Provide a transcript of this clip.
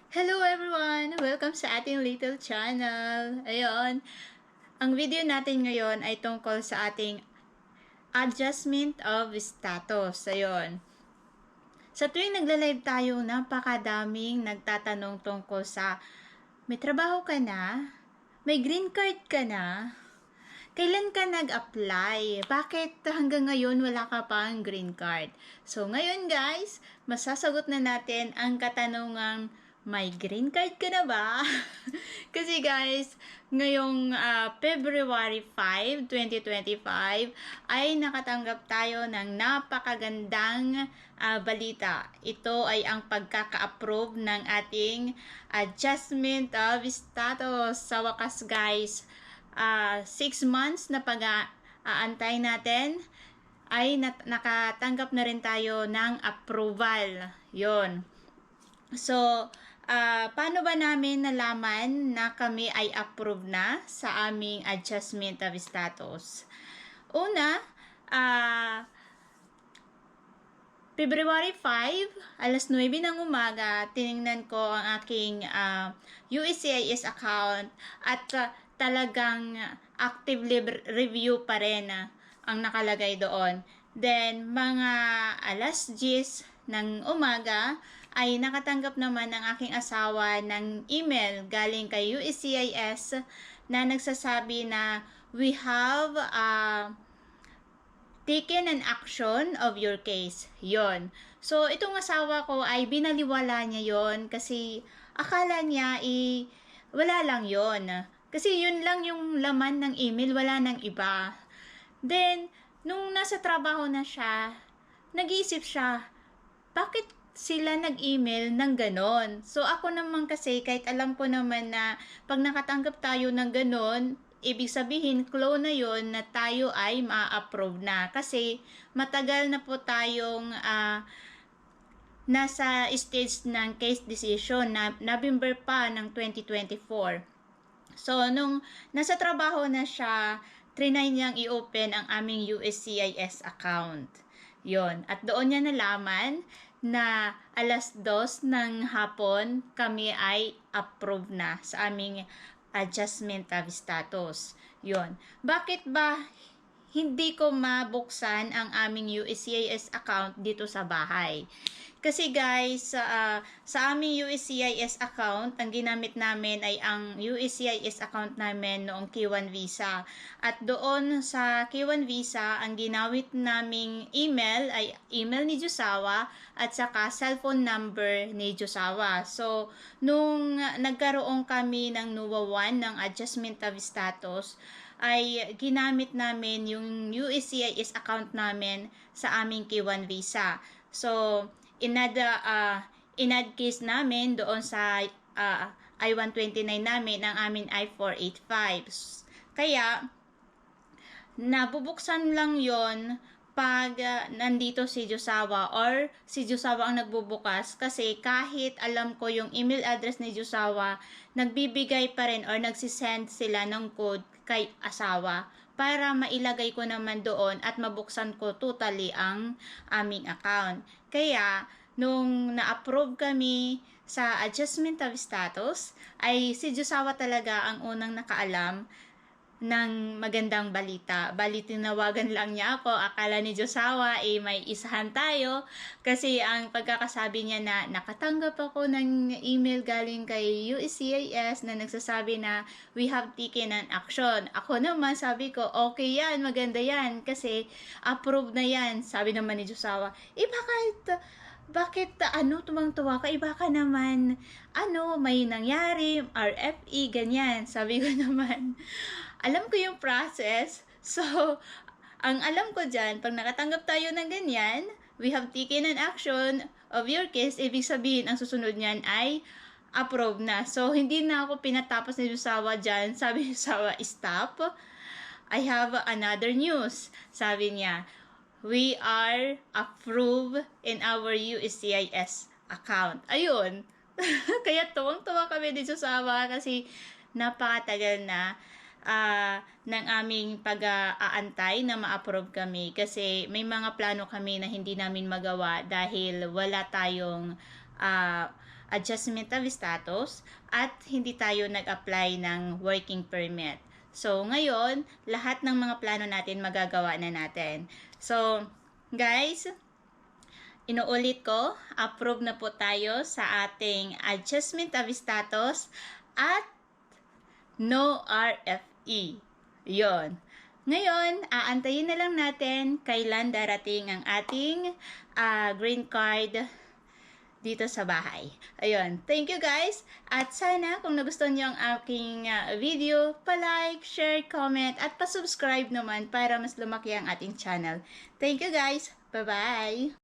Hello everyone! Welcome sa ating little channel. Ayun, ang video natin ngayon ay tungkol sa ating adjustment of status. Ayun. Sa tuwing nagla-live tayo, napakadaming nagtatanong tungkol sa may trabaho ka na? May green card ka na? Kailan ka nag-apply? Bakit hanggang ngayon wala ka pang green card? So ngayon guys, masasagot na natin ang katanungang may green card ka na ba? Kasi guys, ngayong February 5, 2025 ay nakatanggap tayo ng napakagandang balita. Ito ay ang pagkaka-approve ng ating adjustment of status. Sa wakas guys, 6 months na pag-aantay natin ay nakatanggap na rin tayo ng approval. Yon. So, paano ba namin nalaman na kami ay approved na sa aming adjustment of status? Una, February 5, alas 9 ng umaga, tiningnan ko ang aking USCIS account at talagang active review pa rin ang nakalagay doon. Then, mga alas 10 ng umaga, ay nakatanggap naman ang aking asawa ng email galing kay USCIS na nagsasabi na we have taken an action of your case. Yon. So, itong asawa ko ay binaliwala niya yon kasi akala niya wala lang yon. Kasi yun lang yung laman ng email, wala nang iba. Then, nung nasa trabaho na siya, nag-iisip siya, bakit sila nag-email ng ganon? So, ako naman kasi, kahit alam ko naman na pag nakatanggap tayo ng ganon, ibig sabihin, clone na yon na tayo ay ma-approve na. Kasi, matagal na po tayong nasa stage ng case decision na November pa ng 2024. So, nung nasa trabaho na siya, trinay niyang i-open ang aming USCIS account. Yon. At doon niya nalaman na alas 2 ng hapon kami ay approve na sa aming adjustment of status. Yon. Bakit ba hindi ko mabuksan ang aming USCIS account dito sa bahay? Kasi guys, sa aming USCIS account, ang ginamit namin ay ang USCIS account namin noong K1 Visa. At doon sa K1 Visa, ang ginamit naming email ay email ni Josawa at saka cellphone number ni Josawa. So, nung nagkaroon kami ng NUWA 1 ng adjustment of status, ay ginamit namin yung USCIS account namin sa aming K1 Visa. So, in-add case namin doon sa I-129 namin ang amin I-485. Kaya, nabubuksan lang yon pag nandito si Josawa or si Josawa ang nagbubukas kasi kahit alam ko yung email address ni Josawa, nagbibigay pa rin or nagsisend sila ng code kay asawa para mailagay ko naman doon at mabuksan ko totally ang aming account. Kaya, nung na-approve kami sa adjustment of status, ay si Josawa talaga ang unang nakaalam ng magandang balita. Bali, tinawagan lang niya ako. Akala ni Josawa, may isahan tayo. Kasi ang pagkakasabi niya na nakatanggap ako ng email galing kay USCIS na nagsasabi na we have taken an action. Ako naman, sabi ko, okay yan, maganda yan. Kasi approved na yan. Sabi naman ni Josawa, bakit tumang-tuwa ka? Baka naman, may nangyari, RFE, ganyan. Sabi ko naman, alam ko yung process. So, ang alam ko dyan, pag nakatanggap tayo ng ganyan, we have taken an action of your case, ibig sabihin, ang susunod niyan ay approve na. So, hindi na ako pinatapos ni Josawa dyan. Sabi ni Josawa, stop. I have another news. Sabi niya, we are approved in our USCIS account. Ayun. Kaya tuwang-tuwa kami ni Josawa kasi napakatagal na ng aming pag-aantay na ma-approve kami kasi may mga plano kami na hindi namin magawa dahil wala tayong adjustment of status at hindi tayo nag-apply ng working permit. So, ngayon, lahat ng mga plano natin magagawa na natin. So, guys, inuulit ko, approve na po tayo sa ating adjustment of status at no RFE. Yon. Ngayon, aantayin na lang natin kailan darating ang ating green card dito sa bahay. Ayun. Thank you guys. At sana kung nagustuhan niyo ang aking video, pa-like, share, comment, at pa-subscribe naman para mas lumaki ang ating channel. Thank you guys. Bye-bye!